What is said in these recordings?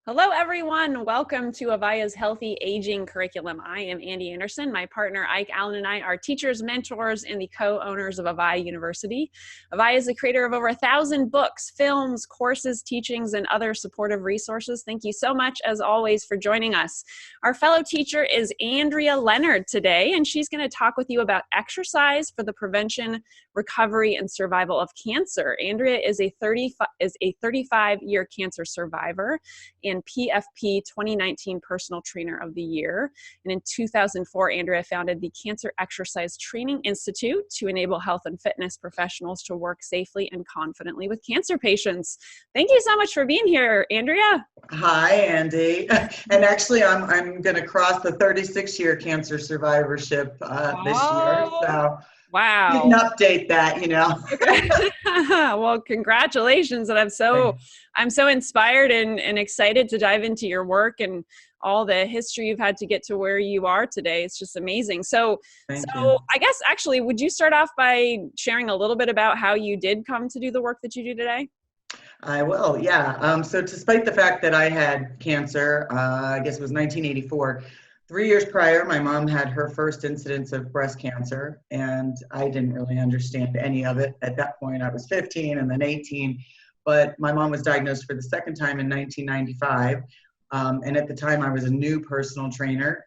Hello, everyone. Welcome to Avaya's Healthy Aging Curriculum. I am Andy Anderson. My partner, Ike Allen, and I are teachers, mentors, and the co-owners of Avaya University. Avaya is the creator of over 1,000 books, films, courses, teachings, and other supportive resources. Thank you so much, as always, for joining us. Our fellow teacher is Andrea Leonard today, and she's going to talk with you about exercise for the prevention, recovery, and survival of cancer. Andrea is a 35-year cancer survivor and PFP 2019 Personal Trainer of the Year. And in 2004, Andrea founded the Cancer Exercise Training Institute to enable health and fitness professionals to work safely and confidently with cancer patients. Thank you so much for being here, Andrea. Hi, Andy. And actually, I'm going to cross the 36-year cancer survivorship this year. So wow. You can update that, you know. Well, congratulations. And I'm so inspired and excited to dive into your work and all the history you've had to get to where you are today. It's just amazing. So I guess actually, would you start off by sharing a little bit about how you did come to do the work that you do today? I will, yeah. So despite the fact that I had cancer, I guess it was 1984, 3 years prior, my mom had her first incidence of breast cancer, and I didn't really understand any of it. At that point, I was 15 and then 18, but my mom was diagnosed for the second time in 1995, and at the time, I was a new personal trainer,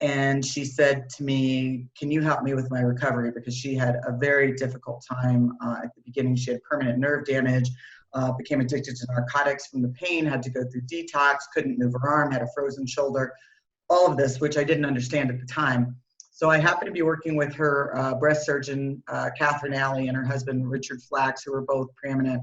and she said to me, can you help me with my recovery? Because she had a very difficult time at the beginning. She had permanent nerve damage, became addicted to narcotics from the pain, had to go through detox, couldn't move her arm, had a frozen shoulder. All of this, which I didn't understand at the time. So I happened to be working with her breast surgeon, Catherine Alley, and her husband, Richard Flax, who were both preeminent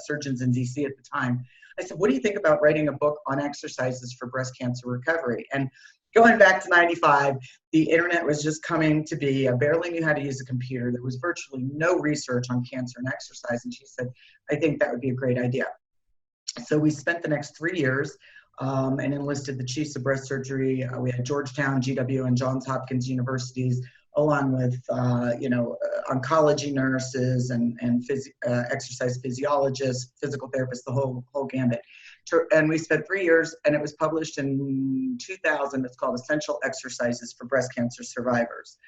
surgeons in DC at the time. I said, what do you think about writing a book on exercises for breast cancer recovery? And going back to 95, the internet was just coming to be. I barely knew how to use a computer. There was virtually no research on cancer and exercise. And she said, I think that would be a great idea. So we spent the next 3 years and enlisted the chiefs of breast surgery. We had Georgetown, GW, and Johns Hopkins universities, along with oncology nurses and exercise physiologists, physical therapists, the whole gambit. And we spent 3 years, and it was published in 2000. It's called Essential Exercises for Breast Cancer Survivors.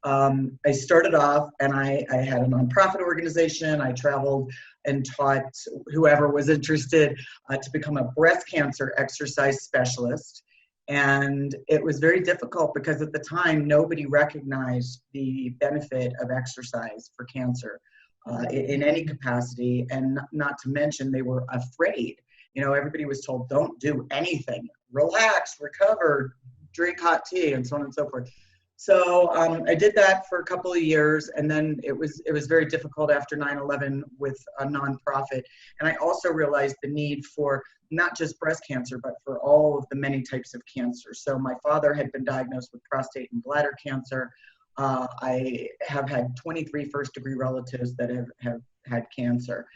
I started off, and I had a nonprofit organization. I traveled and taught whoever was interested to become a breast cancer exercise specialist. And it was very difficult because at the time, nobody recognized the benefit of exercise for cancer in any capacity. And not to mention, they were afraid. You know, everybody was told, don't do anything, relax, recover, drink hot tea, and so on and so forth. So I did that for a couple of years, and then it was very difficult after 9/11 with a nonprofit. And I also realized the need for not just breast cancer, but for all of the many types of cancer. So my father had been diagnosed with prostate and bladder cancer. I have had 23 first-degree relatives that have had cancer.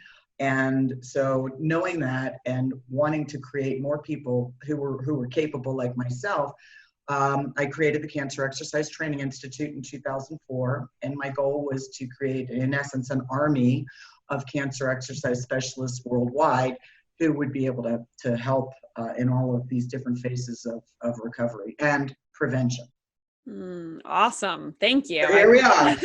And so knowing that and wanting to create more people who were capable like myself, I created the Cancer Exercise Training Institute in 2004, and my goal was to create, in essence, an army of cancer exercise specialists worldwide who would be able to help in all of these different phases of recovery and prevention. Awesome. Thank you. So here we are.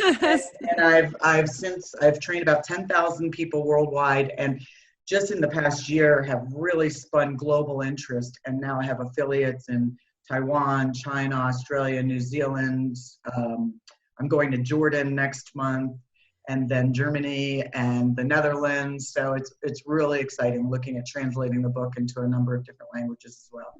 And I've trained about 10,000 people worldwide, and just in the past year have really spun global interest, and now I have affiliates in Taiwan, China, Australia, New Zealand. I'm going to Jordan next month, and then Germany and the Netherlands. So it's really exciting looking at translating the book into a number of different languages as well.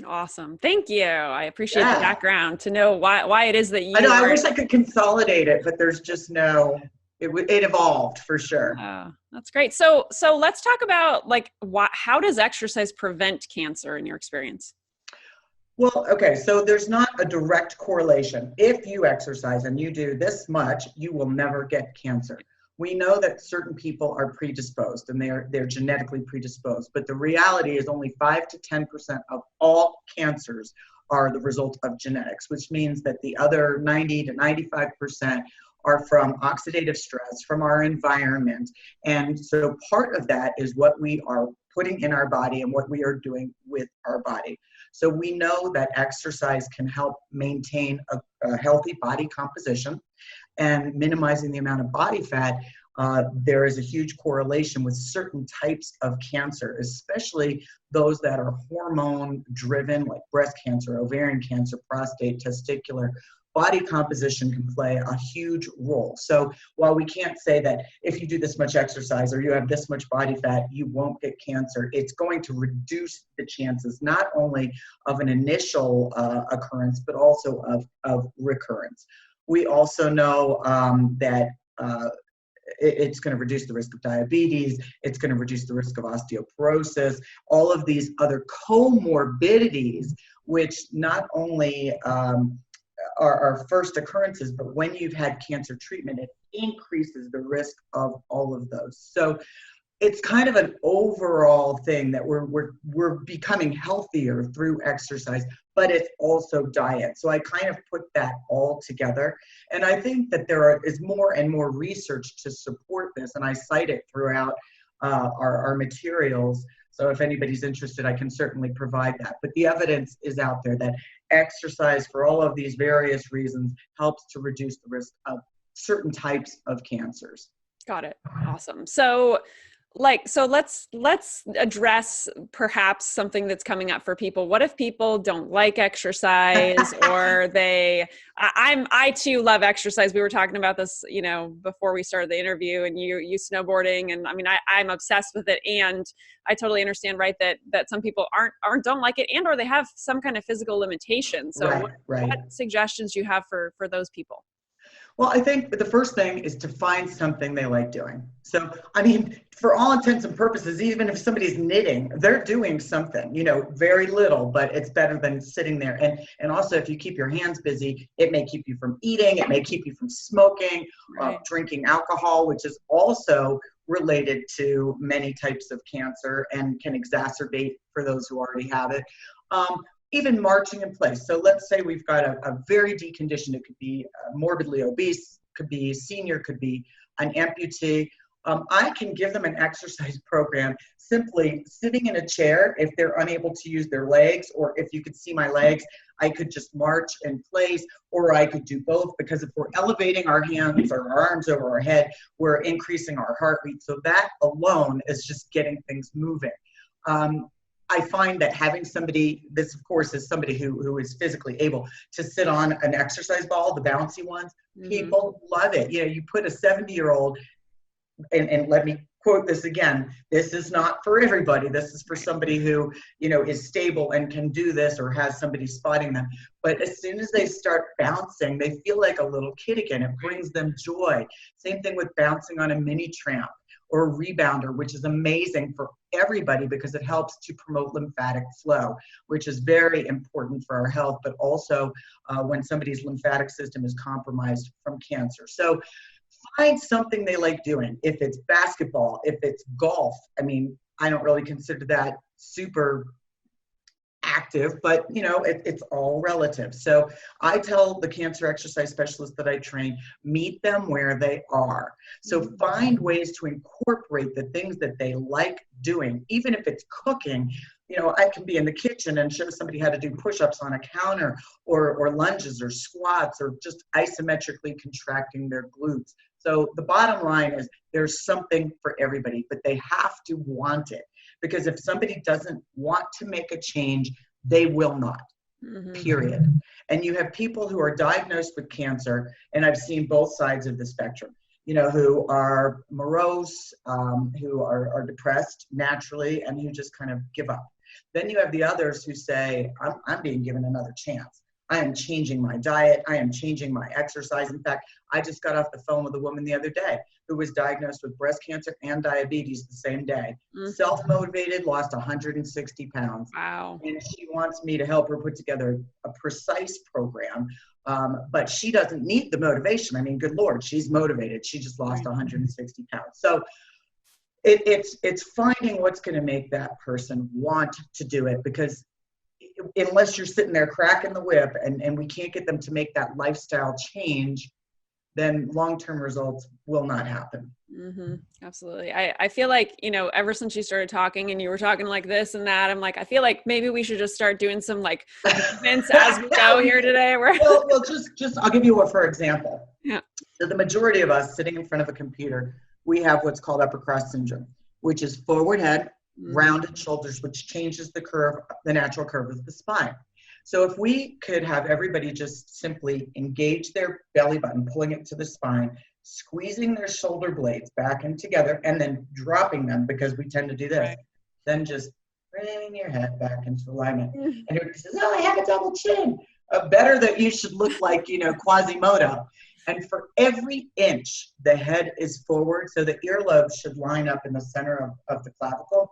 Awesome. Thank you. I appreciate the background to know why it is that you. I wish I could consolidate it, but there's just no. It evolved for sure. That's great. So let's talk about how does exercise prevent cancer in your experience? Well, okay, so there's not a direct correlation. If you exercise and you do this much, you will never get cancer. We know that certain people are predisposed and they're genetically predisposed, but the reality is only 5 to 10% of all cancers are the result of genetics, which means that the other 90 to 95% are from oxidative stress, from our environment. And so part of that is what we are putting in our body and what we are doing with our body. So we know that exercise can help maintain a healthy body composition and minimizing the amount of body fat. There is a huge correlation with certain types of cancer, especially those that are hormone driven, like breast cancer, ovarian cancer, prostate, testicular. Body composition can play a huge role. So while we can't say that if you do this much exercise or you have this much body fat, you won't get cancer, it's going to reduce the chances not only of an initial occurrence, but also of recurrence. We also know that it's going to reduce the risk of diabetes. It's going to reduce the risk of osteoporosis, all of these other comorbidities, which not only are first occurrences, but when you've had cancer treatment, it increases the risk of all of those. So it's kind of an overall thing that we're becoming healthier through exercise, but it's also diet. So I kind of put that all together. And I think that there is more and more research to support this, and I cite it throughout our materials. So if anybody's interested, I can certainly provide that. But the evidence is out there that exercise for all of these various reasons helps to reduce the risk of certain types of cancers. Got it. Awesome. So let's address perhaps something that's coming up for people. What if people don't like exercise or I too love exercise. We were talking about this, before we started the interview, and you snowboarding, and I mean, I'm obsessed with it, and I totally understand, right, that some people don't like it, and or they have some kind of physical limitation. So right. What suggestions do you have for those people? Well, I think the first thing is to find something they like doing. So, I mean, for all intents and purposes, even if somebody's knitting, they're doing something, very little, but it's better than sitting there. And also, if you keep your hands busy, it may keep you from eating, it may keep you from smoking, right. Drinking alcohol, which is also related to many types of cancer and can exacerbate for those who already have it. Even marching in place. So let's say we've got a very deconditioned, it could be morbidly obese, could be senior, could be an amputee. I can give them an exercise program simply sitting in a chair if they're unable to use their legs, or if you could see my legs, I could just march in place, or I could do both, because if we're elevating our hands or our arms over our head, we're increasing our heart rate. So that alone is just getting things moving. I find that having somebody, this of course is somebody who is physically able to sit on an exercise ball, the bouncy ones, people love it. You put a 70-year-old, and let me quote this again, this is not for everybody. This is for somebody who, is stable and can do this, or has somebody spotting them. But as soon as they start bouncing, they feel like a little kid again. It brings them joy. Same thing with bouncing on a mini tramp or a rebounder, which is amazing for everybody because it helps to promote lymphatic flow, which is very important for our health, but also when somebody's lymphatic system is compromised from cancer. So find something they like doing. If it's basketball, if it's golf, I mean, I don't really consider that super active, but it's all relative. So I tell the cancer exercise specialists that I train, meet them where they are. So find ways to incorporate the things that they like doing, even if it's cooking. I can be in the kitchen and show somebody how to do push-ups on a counter, or lunges or squats, or just isometrically contracting their glutes. So the bottom line is there's something for everybody, but they have to want it. Because if somebody doesn't want to make a change, they will not, period. And you have people who are diagnosed with cancer, and I've seen both sides of the spectrum, who are morose, who are depressed naturally, and who just kind of give up. Then you have the others who say, I'm being given another chance. I am changing my diet. I am changing my exercise. In fact, I just got off the phone with a woman the other day who was diagnosed with breast cancer and diabetes the same day. Self-motivated, lost 160 pounds. Wow. And she wants me to help her put together a precise program. But she doesn't need the motivation. I mean, good Lord, she's motivated. She just lost 160 pounds. So it's finding what's going to make that person want to do it, because unless you're sitting there cracking the whip and we can't get them to make that lifestyle change, then long-term results will not happen. Mm-hmm. Absolutely. I feel like, ever since you started talking and you were talking like this and that, I'm like, I feel like maybe we should just start doing some like movements as we go here today. Well, just I'll give you one for example. Yeah. So the majority of us sitting in front of a computer, we have what's called upper cross syndrome, which is forward head, rounded shoulders, which changes the natural curve of the spine. So if we could have everybody just simply engage their belly button, pulling it to the spine, squeezing their shoulder blades back and together, and then dropping them, because we tend to do this, then just bring your head back into alignment. And everybody says, oh, I have a double chin. Better that you should look like, Quasimodo. And for every inch the head is forward, so the earlobe should line up in the center of the clavicle.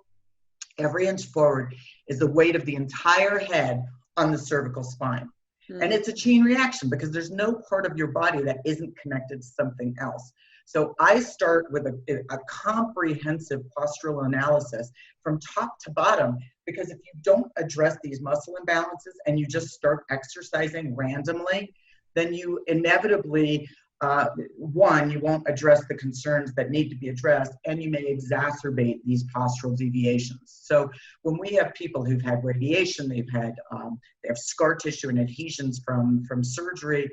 Every inch forward is the weight of the entire head on the cervical spine. And it's a chain reaction, because there's no part of your body that isn't connected to something else. So I start with a comprehensive postural analysis from top to bottom, because if you don't address these muscle imbalances and you just start exercising randomly, then you inevitably, you won't address the concerns that need to be addressed, and you may exacerbate these postural deviations. So when we have people who've had radiation, they have scar tissue and adhesions from surgery,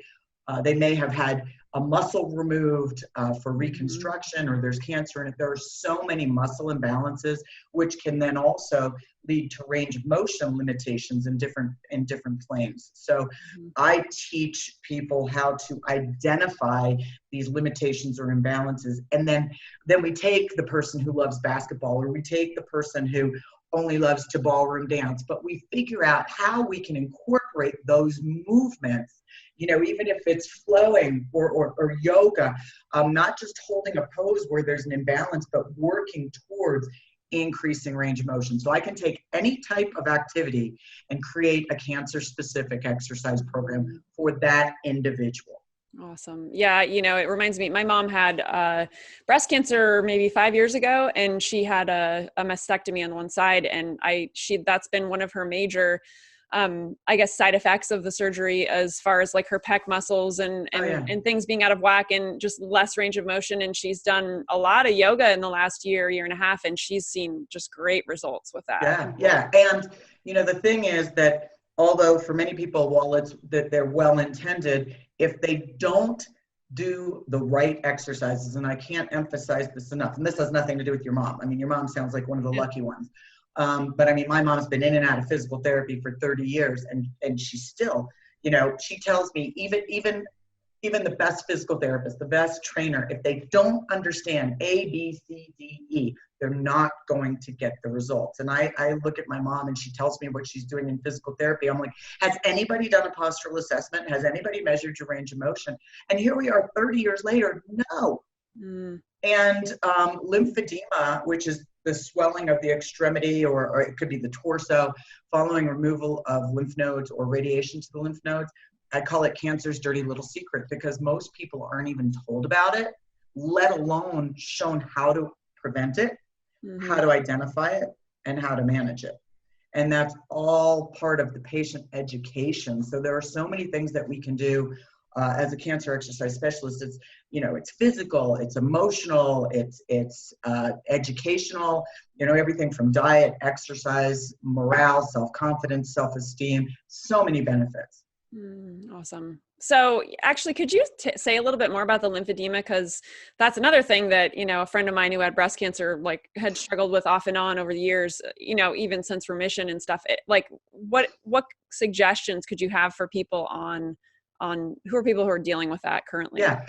they may have had a muscle removed for reconstruction, or there's cancer in it. There are so many muscle imbalances, which can then also lead to range of motion limitations in different planes. So I teach people how to identify these limitations or imbalances, and then we take the person who loves basketball, or we take the person who only loves to ballroom dance, but we figure out how we can incorporate those movements, even if it's flowing or yoga, not just holding a pose where there's an imbalance, but working towards increasing range of motion. So I can take any type of activity and create a cancer-specific exercise program for that individual. Awesome. Yeah. It reminds me, my mom had breast cancer maybe 5 years ago, and she had a mastectomy on one side. And that's been one of her major, I guess, side effects of the surgery, as far as like her pec muscles and things being out of whack and just less range of motion. And she's done a lot of yoga in the last year and a half, and she's seen just great results with that. Yeah. And, the thing is that although for many people, while it's that they're well-intended, if they don't do the right exercises, and I can't emphasize this enough, and this has nothing to do with your mom. I mean, your mom sounds like one of the lucky ones. But I mean, my mom's been in and out of physical therapy for 30 years, and she's still, she tells me even the best physical therapist, the best trainer, if they don't understand A, B, C, D, E, they're not going to get the results. And I look at my mom, and she tells me what she's doing in physical therapy. I'm like, has anybody done a postural assessment? Has anybody measured your range of motion? And here we are 30 years later, no. And lymphedema, which is the swelling of the extremity, or it could be the torso, following removal of lymph nodes or radiation to the lymph nodes, I call it cancer's dirty little secret, because most people aren't even told about it, let alone shown how to prevent it, how to identify it, and how to manage it. And that's all part of the patient education. So there are so many things that we can do as a cancer exercise specialist. It's, it's physical, it's emotional, it's educational, everything from diet, exercise, morale, self-confidence, self-esteem, so many benefits. Awesome. So actually, could you say a little bit more about the lymphedema? Because that's another thing that, a friend of mine who had breast cancer, had struggled with off and on over the years, even since remission and stuff. What suggestions could you have for people who are dealing with that currently? Yeah.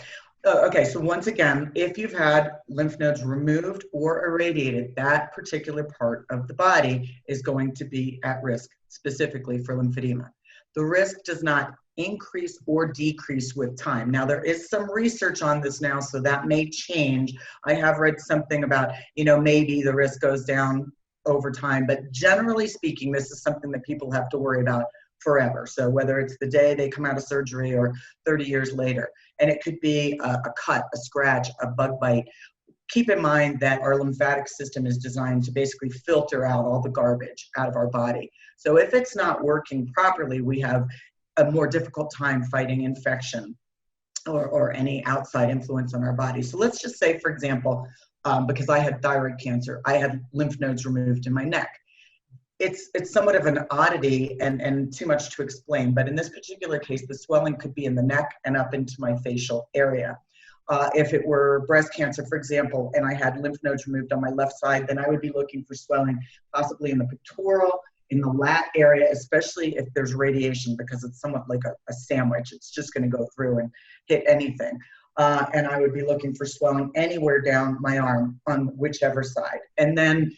Okay. So once again, if you've had lymph nodes removed or irradiated, that particular part of the body is going to be at risk, specifically for lymphedema. The risk does not increase or decrease with time. Now, there is some research on this now, so that may change. I have read something about, maybe the risk goes down over time, but generally speaking, this is something that people have to worry about forever. So whether it's the day they come out of surgery or 30 years later, and it could be a cut, a scratch, a bug bite. Keep in mind that our lymphatic system is designed to basically filter out all the garbage out of our body. So if it's not working properly, we have a more difficult time fighting infection. or any outside influence on our body. So let's just say, for example, because I had thyroid cancer, I had lymph nodes removed in my neck. It's somewhat of an oddity and too much to explain, but in this particular case, the swelling could be in the neck and up into my facial area. If it were breast cancer, for example, and I had lymph nodes removed on my left side, then I would be looking for swelling possibly in the pectoral, in the lat area, especially if there's radiation, because it's somewhat like a sandwich. It's just going to go through and hit anything. And I would be looking for swelling anywhere down my arm on whichever side. And then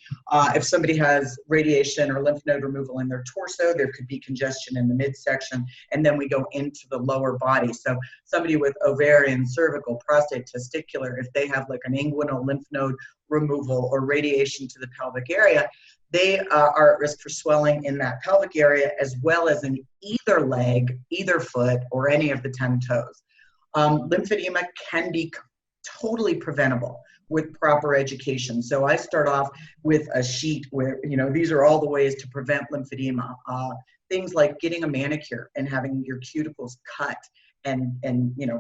if somebody has radiation or lymph node removal in their torso, there could be congestion in the midsection. And then we go into the lower body. So somebody with ovarian, cervical, prostate, testicular, if they have like an inguinal lymph node removal or radiation to the pelvic area, they are at risk for swelling in that pelvic area, as well as in either leg, either foot, or any of the 10 toes. Lymphedema can be totally preventable with proper education. So I start off with a sheet where, these are all the ways to prevent lymphedema. Things like getting a manicure and having your cuticles cut and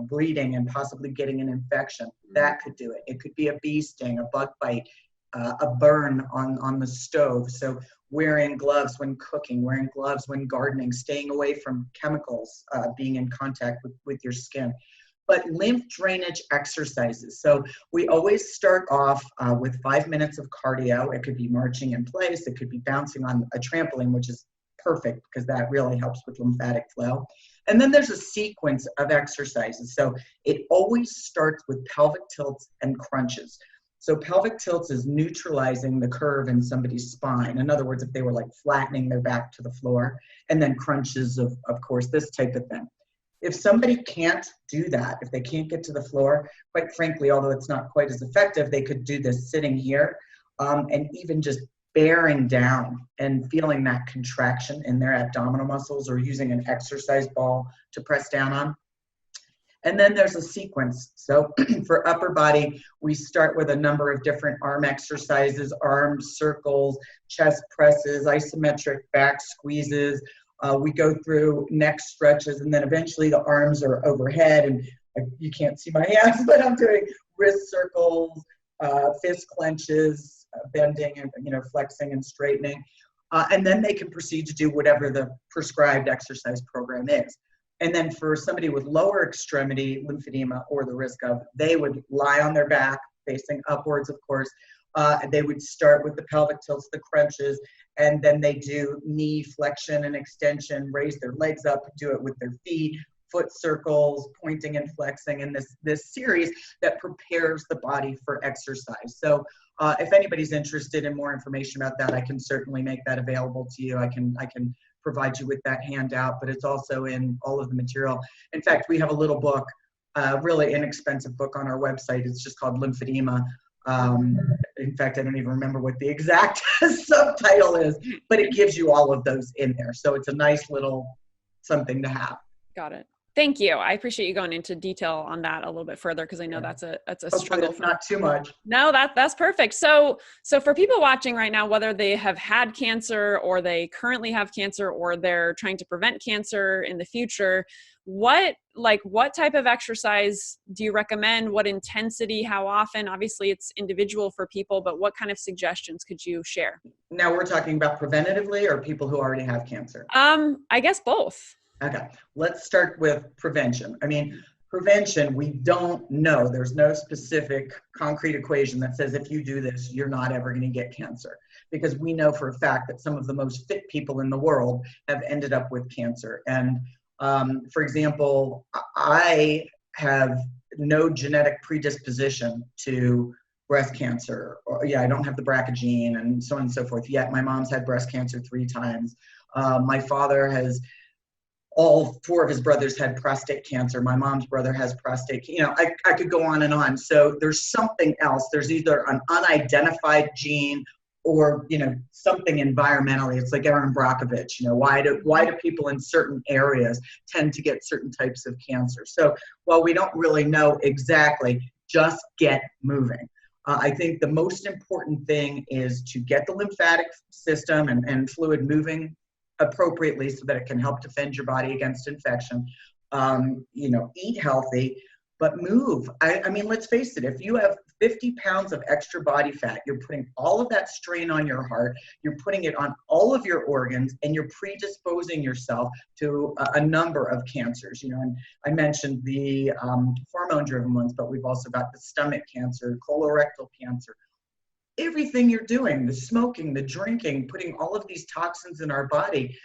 bleeding and possibly getting an infection. That could do it. It could be a bee sting, a bug bite, a burn on the stove. So wearing gloves when cooking, wearing gloves when gardening, staying away from chemicals, being in contact with your skin. But lymph drainage exercises. So we always start off with 5 minutes of cardio. It could be marching in place. It could be bouncing on a trampoline, which is perfect because that really helps with lymphatic flow. And then there's a sequence of exercises. So it always starts with pelvic tilts and crunches. So pelvic tilts is neutralizing the curve in somebody's spine. In other words, if they were like flattening their back to the floor, and then crunches of course, this type of thing. If somebody can't do that, if they can't get to the floor, quite frankly, although it's not quite as effective, they could do this sitting here and even just bearing down and feeling that contraction in their abdominal muscles, or using an exercise ball to press down on. And then there's a sequence. So for upper body, we start with a number of different arm exercises, arm circles, chest presses, isometric back squeezes. We go through neck stretches, and then eventually the arms are overhead, and you can't see my hands, but I'm doing wrist circles, fist clenches, bending and flexing and straightening. And then they can proceed to do whatever the prescribed exercise program is. And then for somebody with lower extremity lymphedema, or the risk of, they would lie on their back facing upwards, of course. They would start with the pelvic tilts, the crunches, and then they do knee flexion and extension, raise their legs up, do it with their feet, foot circles, pointing and flexing, in this series that prepares the body for exercise. So if anybody's interested in more information about that, I can certainly make that available to you. I can provide you with that handout, but it's also in all of the material. In fact, we have a little book, really inexpensive book on our website. It's just called Lymphedema. In fact, I don't even remember what the exact subtitle is, but it gives you all of those in there. So it's a nice little something to have. Got it. Thank you. I appreciate you going into detail on that a little bit further, because I know that's a struggle. Not too much. No, that's perfect. So for people watching right now, whether they have had cancer, or they currently have cancer, or they're trying to prevent cancer in the future, what type of exercise do you recommend? What intensity? How often? Obviously, it's individual for people, but what kind of suggestions could you share? Now we're talking about preventatively, or people who already have cancer? I guess both. Okay, let's start with prevention. I mean, prevention, we don't know. There's no specific concrete equation that says if you do this, you're not ever going to get cancer. Because we know for a fact that some of the most fit people in the world have ended up with cancer. And for example, I have no genetic predisposition to breast cancer. I don't have the BRCA gene, and so on and so forth. Yet my mom's had breast cancer 3 times. My father has, all 4 of his brothers had prostate cancer. My mom's brother has prostate, I could go on and on. So there's something else. There's either an unidentified gene, or, something environmentally. It's like Aaron Brockovich, why do people in certain areas tend to get certain types of cancer? So while we don't really know exactly, just get moving. I think the most important thing is to get the lymphatic system and fluid moving appropriately, so that it can help defend your body against infection. Eat healthy. but move. I mean, let's face it, if you have 50 pounds of extra body fat, you're putting all of that strain on your heart, you're putting it on all of your organs, and you're predisposing yourself to a number of cancers. You know, and I mentioned the hormone-driven ones, but we've also got the stomach cancer, colorectal cancer. Everything you're doing, the smoking, the drinking, putting all of these toxins in our body,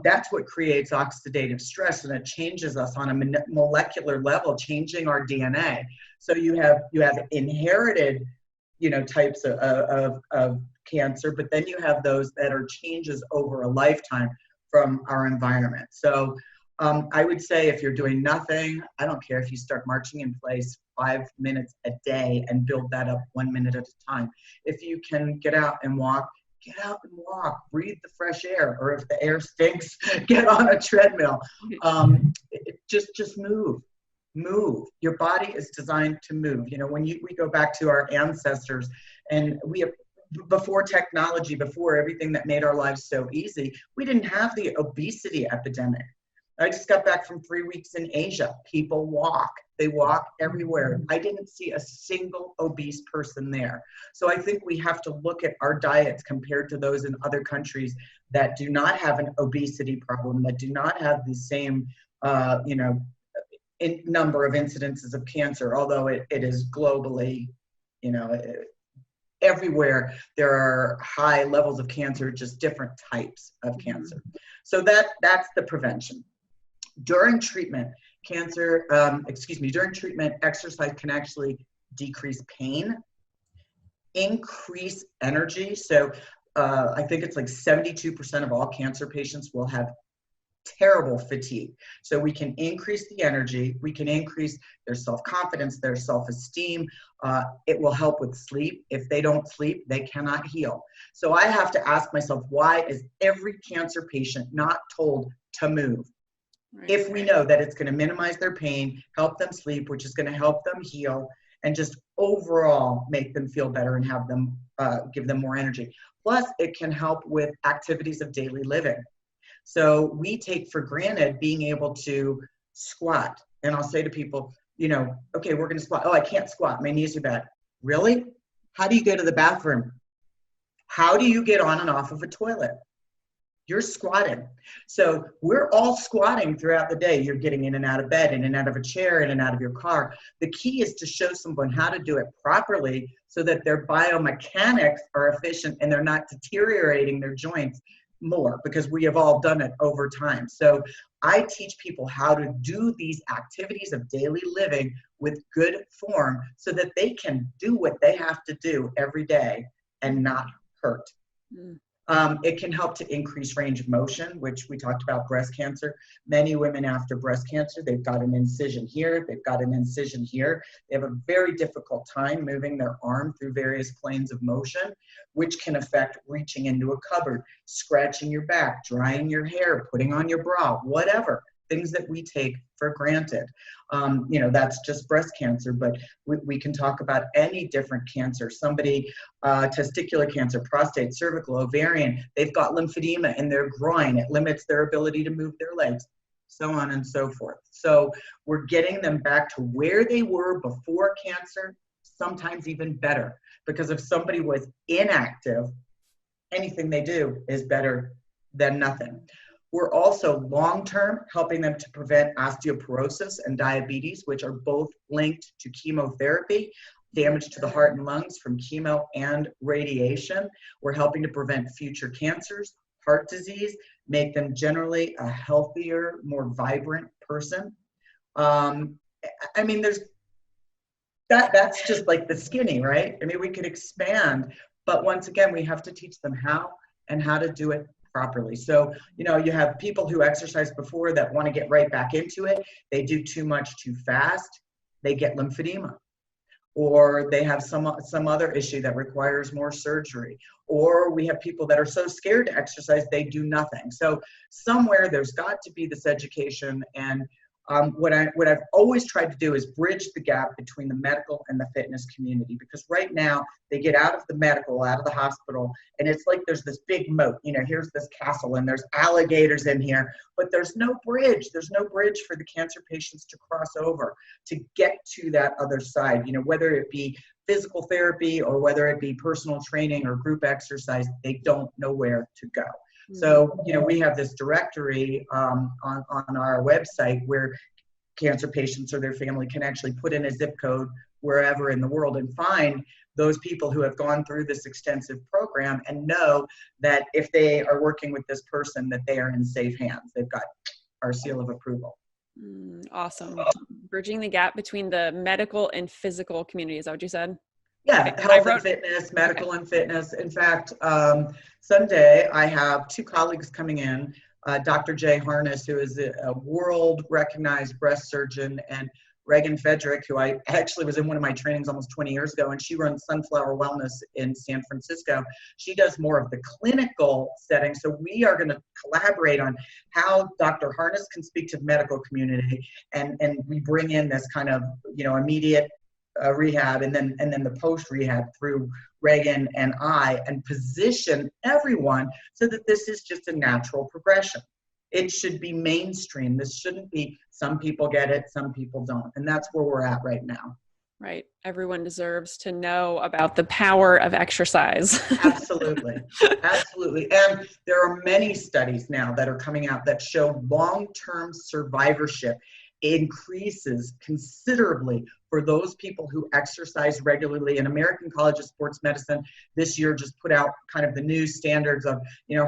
that's what creates oxidative stress, and it changes us on a molecular level, changing our DNA. So you have inherited, you know, types of cancer, but then you have those that are changes over a lifetime from our environment. So I would say if you're doing nothing, I don't care if you start marching in place 5 minutes a day and build that up 1 minute at a time. If you can get out and walk, get out and walk, breathe the fresh air, or if the air stinks, get on a treadmill. Just move. Your body is designed to move. You know, when we go back to our ancestors, and before technology, before everything that made our lives so easy, we didn't have the obesity epidemic. I just got back from 3 weeks in Asia. People walk. They walk everywhere. I didn't see a single obese person there. So I think we have to look at our diets compared to those in other countries that do not have an obesity problem, that do not have the same, number of incidences of cancer, although it is globally, everywhere there are high levels of cancer, just different types of cancer. So that's the prevention. During treatment, exercise can actually decrease pain, increase energy. So I think it's like 72% of all cancer patients will have terrible fatigue. So we can increase the energy, we can increase their self-confidence, their self-esteem. It will help with sleep. If they don't sleep, they cannot heal. So I have to ask myself, why is every cancer patient not told to move? Right. If we know that it's going to minimize their pain, help them sleep, which is going to help them heal, and just overall make them feel better and have them give them more energy. Plus, it can help with activities of daily living. So we take for granted being able to squat. And I'll say to people, okay, we're going to squat. Oh, I can't squat. My knees are bad. Really? How do you go to the bathroom? How do you get on and off of a toilet? You're squatting. So we're all squatting throughout the day. You're getting in and out of bed, in and out of a chair, in and out of your car. The key is to show someone how to do it properly so that their biomechanics are efficient and they're not deteriorating their joints more, because we have all done it over time. So I teach people how to do these activities of daily living with good form so that they can do what they have to do every day and not hurt. It can help to increase range of motion, which we talked about breast cancer. Many women after breast cancer, they've got an incision here, they've got an incision here. They have a very difficult time moving their arm through various planes of motion, which can affect reaching into a cupboard, scratching your back, drying your hair, putting on your bra, whatever. Things that we take for granted. That's just breast cancer, but we can talk about any different cancer. Somebody, testicular cancer, prostate, cervical, ovarian, they've got lymphedema in their groin. It limits their ability to move their legs, so on and so forth. So we're getting them back to where they were before cancer, sometimes even better, because if somebody was inactive, anything they do is better than nothing. We're also long-term helping them to prevent osteoporosis and diabetes, which are both linked to chemotherapy, damage to the heart and lungs from chemo and radiation. We're helping to prevent future cancers, heart disease, make them generally a healthier, more vibrant person. There's that's just like the skinny, right? We could expand, but once again, we have to teach them how to do it properly. So, you have people who exercised before that want to get right back into it. They do too much too fast. They get lymphedema, or they have some other issue that requires more surgery. Or we have people that are so scared to exercise, they do nothing. So somewhere there's got to be this education, and what I've always tried to do is bridge the gap between the medical and the fitness community, because right now they get out of the medical, out of the hospital, and it's like there's this big moat. Here's this castle and there's alligators in here, but there's no bridge. There's no bridge for the cancer patients to cross over to get to that other side, whether it be physical therapy or whether it be personal training or group exercise. They don't know where to go. So, we have this directory on our website where cancer patients or their family can actually put in a zip code wherever in the world and find those people who have gone through this extensive program and know that if they are working with this person, that they are in safe hands. They've got our seal of approval. Awesome. Bridging the gap between the medical and physical community. Is that what you said? Yeah, health and fitness, medical and fitness. In fact, Sunday I have two colleagues coming in, Dr. Jay Harness, who is a world-recognized breast surgeon, and Regan Fedrick, who I actually was in one of my trainings almost 20 years ago, and she runs Sunflower Wellness in San Francisco. She does more of the clinical setting, so we are going to collaborate on how Dr. Harness can speak to the medical community, and we bring in this kind of, immediate rehab and then the post rehab through Reagan and I, and position everyone so that this is just a natural progression. It should be mainstream. This shouldn't be some people get it, some people don't. And that's where we're at right now. Right. Everyone deserves to know about the power of exercise. Absolutely. Absolutely. And there are many studies now that are coming out that show long-term survivorship increases considerably for those people who exercise regularly. And American College of Sports Medicine this year just put out kind of the new standards of,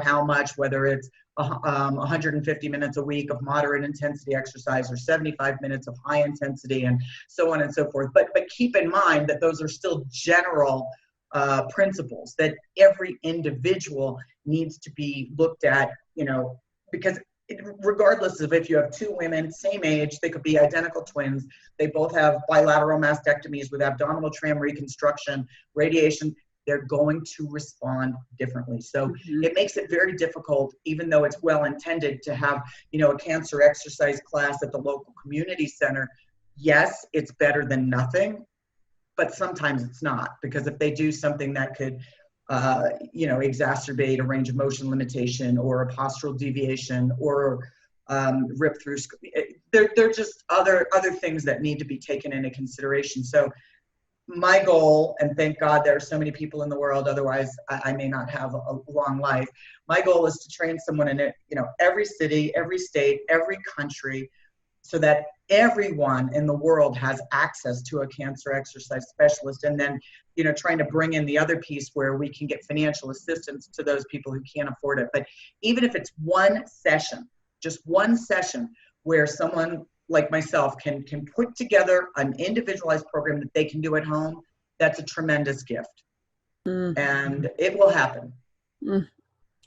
how much, whether it's 150 minutes a week of moderate intensity exercise or 75 minutes of high intensity and so on and so forth. But keep in mind that those are still general principles that every individual needs to be looked at, because regardless of if you have two women, same age, they could be identical twins. They both have bilateral mastectomies with abdominal tram reconstruction, radiation. They're going to respond differently. So it makes it very difficult, even though it's well intended to have, a cancer exercise class at the local community center. Yes, it's better than nothing, but sometimes it's not, because if they do something that could exacerbate a range of motion limitation or a postural deviation or rip through. There are just other things that need to be taken into consideration. So my goal, and thank God there are so many people in the world, otherwise I may not have a long life. My goal is to train someone in every city, every state, every country, so that everyone in the world has access to a cancer exercise specialist. And then, trying to bring in the other piece where we can get financial assistance to those people who can't afford it. But even if it's one session, just one session where someone like myself can put together an individualized program that they can do at home, that's a tremendous gift. And it will happen.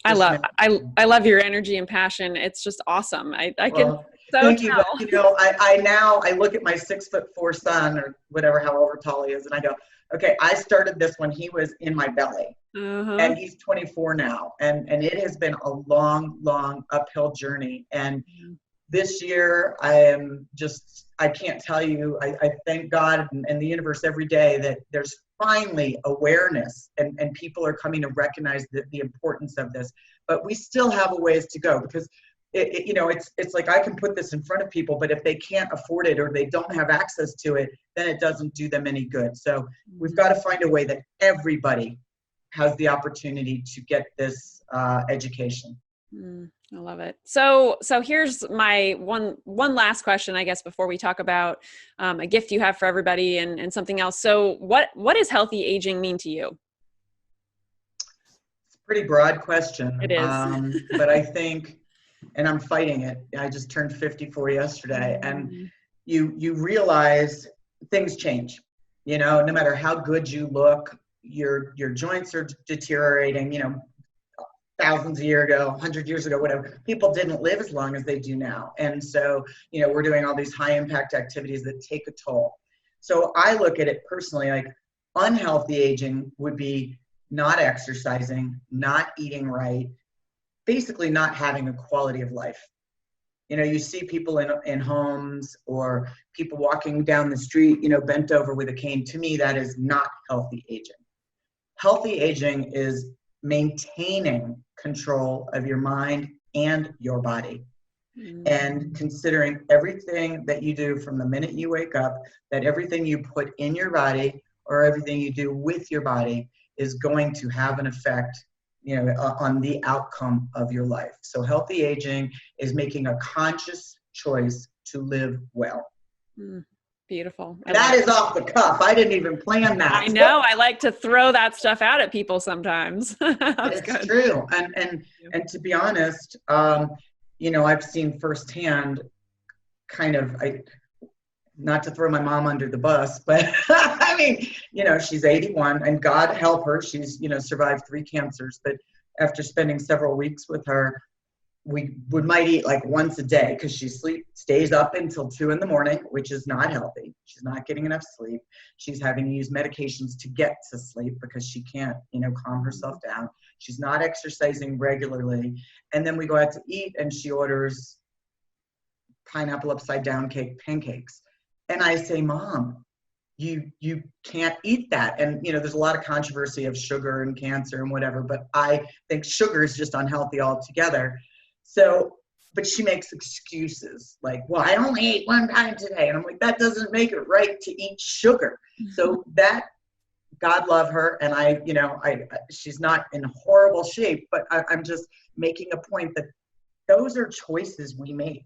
I love your energy and passion. It's just awesome. I can thank you. But, I look at my 6'4" son or whatever, however tall he is, and I go, okay, I started this when he was in my belly, and he's 24 now, and it has been a long uphill journey. And this year, I can't tell you, I thank God and the universe every day that there's finally awareness and people are coming to recognize the importance of this. But we still have a ways to go, because it's like I can put this in front of people, but if they can't afford it or they don't have access to it, then it doesn't do them any good. So we've got to find a way that everybody has the opportunity to get this education. I love it. So here's my one last question, I guess, before we talk about a gift you have for everybody and something else. So what does healthy aging mean to you? It's a pretty broad question. It is. But I think, and I'm fighting it, I just turned 54 yesterday, and you realize things change. No matter how good you look, your joints are deteriorating, thousands of years ago, 100 years ago, whatever. People didn't live as long as they do now. And so, we're doing all these high impact activities that take a toll. So I look at it personally, like unhealthy aging would be not exercising, not eating right, basically not having a quality of life. You see people in homes or people walking down the street, bent over with a cane. To me, that is not healthy aging. Healthy aging is maintaining control of your mind and your body, and considering everything that you do from the minute you wake up, that everything you put in your body or everything you do with your body is going to have an effect, on the outcome of your life. So healthy aging is making a conscious choice to live well. Beautiful. That is off the cuff. I didn't even plan that. I know. I like to throw that stuff out at people sometimes. It's good. True. And to be honest, I've seen firsthand not to throw my mom under the bus, but I mean, she's 81 and God help her. She's, survived 3 cancers, but after spending several weeks with her, we might eat like once a day because she stays up until 2 a.m, which is not healthy. She's not getting enough sleep. She's having to use medications to get to sleep because she can't, calm herself down. She's not exercising regularly. And then we go out to eat and she orders pineapple upside down cake pancakes. And I say, Mom, you can't eat that. And, there's a lot of controversy of sugar and cancer and whatever, but I think sugar is just unhealthy altogether. So, but she makes excuses like, well, I only ate 1 time today. And I'm like, that doesn't make it right to eat sugar. So that, God love her. And she's not in horrible shape, but I'm just making a point that those are choices we make.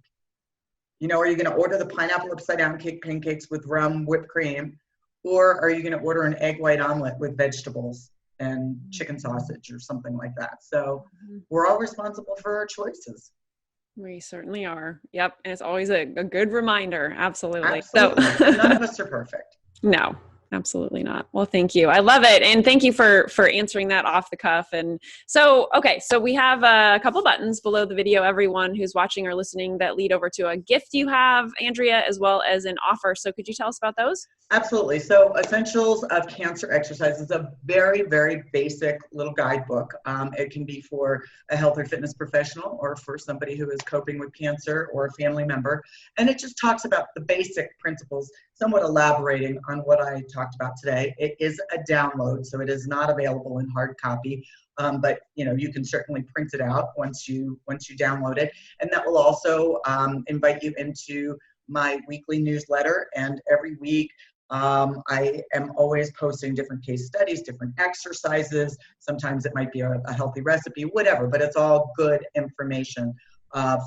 Are you going to order the pineapple upside down cake pancakes with rum whipped cream, or are you going to order an egg white omelet with vegetables and chicken sausage or something like that? So we're all responsible for our choices. We certainly are. Yep. And it's always a good reminder. Absolutely. Absolutely. So none of us are perfect. No. Absolutely not. Well, thank you. I love it. And thank you for answering that off the cuff. And so, okay. So we have a couple buttons below the video, everyone who's watching or listening, that lead over to a gift you have, Andrea, as well as an offer. So could you tell us about those? Absolutely. So Essentials of Cancer Exercise is a very, very basic little guidebook. It can be for a health or fitness professional or for somebody who is coping with cancer or a family member. And it just talks about the basic principles, somewhat elaborating on what I talked about today. It is a download, so it is not available in hard copy. But you can certainly print it out once you download it. And that will also invite you into my weekly newsletter. And every week, I am always posting different case studies, different exercises. Sometimes it might be a healthy recipe, whatever, but it's all good information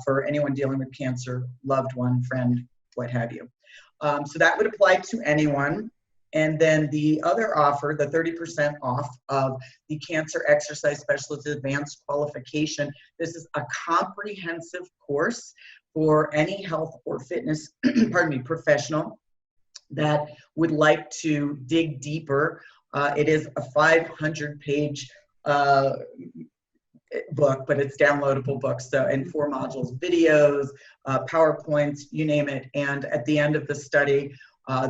for anyone dealing with cancer, loved one, friend, what have you. So that would apply to anyone. And then the other offer, the 30% off of the Cancer Exercise Specialist Advanced Qualification. This is a comprehensive course for any health or fitness, professional that would like to dig deeper. It is a 500-page book, but it's downloadable book. So in 4 modules, videos, PowerPoints, you name it. And at the end of the study,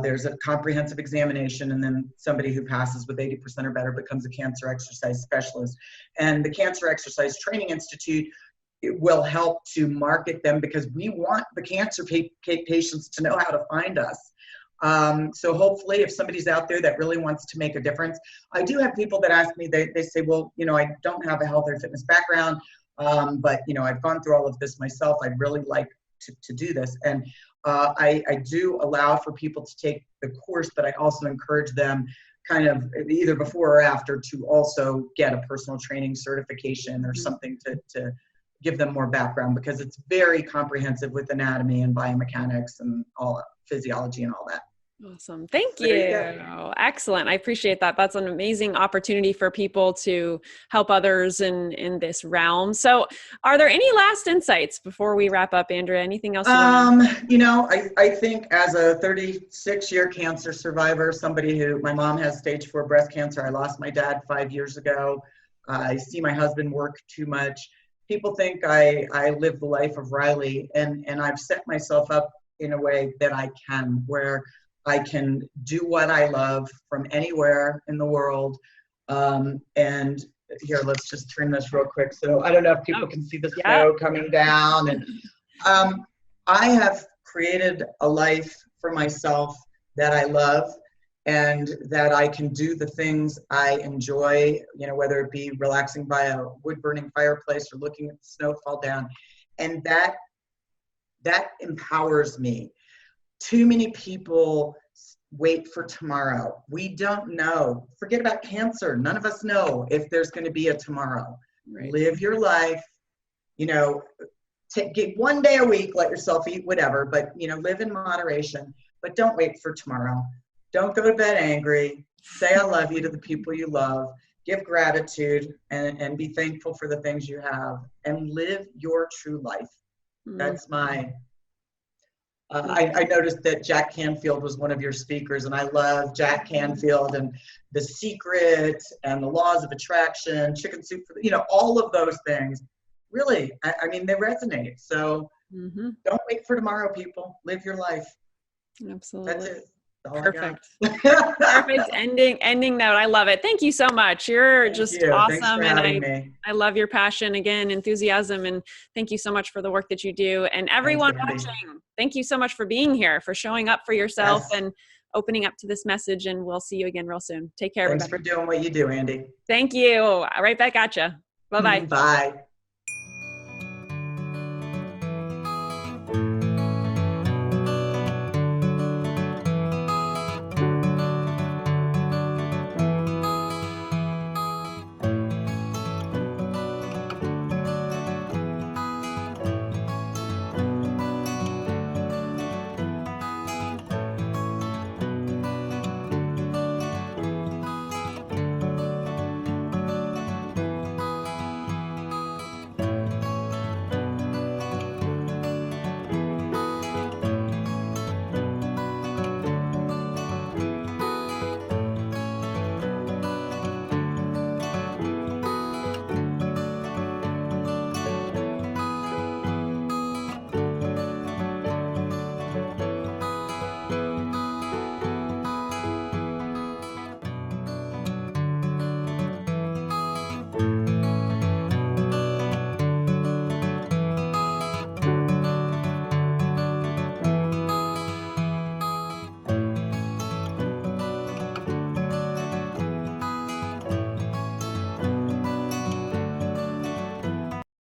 there's a comprehensive examination, and then somebody who passes with 80% or better becomes a cancer exercise specialist. And the Cancer Exercise Training Institute, it will help to market them because we want the cancer patients to know how to find us. So hopefully if somebody's out there that really wants to make a difference, I do have people that ask me, they say, well, I don't have a health or fitness background, but I've gone through all of this myself. I'd really like to do this. And I do allow for people to take the course, but I also encourage them kind of either before or after to also get a personal training certification or something to give them more background, because it's very comprehensive with anatomy and biomechanics and all physiology and all that. Awesome. Thank you. Excellent. I appreciate that. That's an amazing opportunity for people to help others in this realm. So are there any last insights before we wrap up, Andrea? Anything else? I think as a 36-year cancer survivor, somebody who, my mom has stage 4 breast cancer. I lost my dad 5 years ago. I see my husband work too much. People think I live the life of Riley, and I've set myself up in a way that I can, where I can do what I love from anywhere in the world. And here, let's just turn this real quick. So I don't know if people can see the snow coming down. And I have created a life for myself that I love and that I can do the things I enjoy, you know, whether it be relaxing by a wood-burning fireplace or looking at the snow fall down. And that empowers me. Too many people wait for tomorrow. We don't know. Forget about cancer. None of us know if there's going to be a tomorrow. Right. Live your life, you know, get one day a week, let yourself eat whatever, but, you know, live in moderation, but don't wait for tomorrow. Don't go to bed angry. Say I love you to the people you love. Give gratitude and be thankful for the things you have and live your true life. That's my, I noticed that Jack Canfield was one of your speakers, and I love Jack Canfield and The Secret and the laws of attraction, chicken soup for, you know, all of those things. Really, I mean, they resonate. So don't wait for tomorrow, people. Live your life. Absolutely. That's it. Perfect. Perfect ending note. I love it. Thank you so much. You're just awesome. Thanks for having me. I love your passion, again, enthusiasm, and thank you so much for the work that you do. And everyone watching, thank you so much for being here, for showing up for yourself and opening up to this message. And we'll see you again real soon. Take care, Thanks everybody. for doing what you do, Andy. Thank you. Right back at you. Bye-bye. Bye.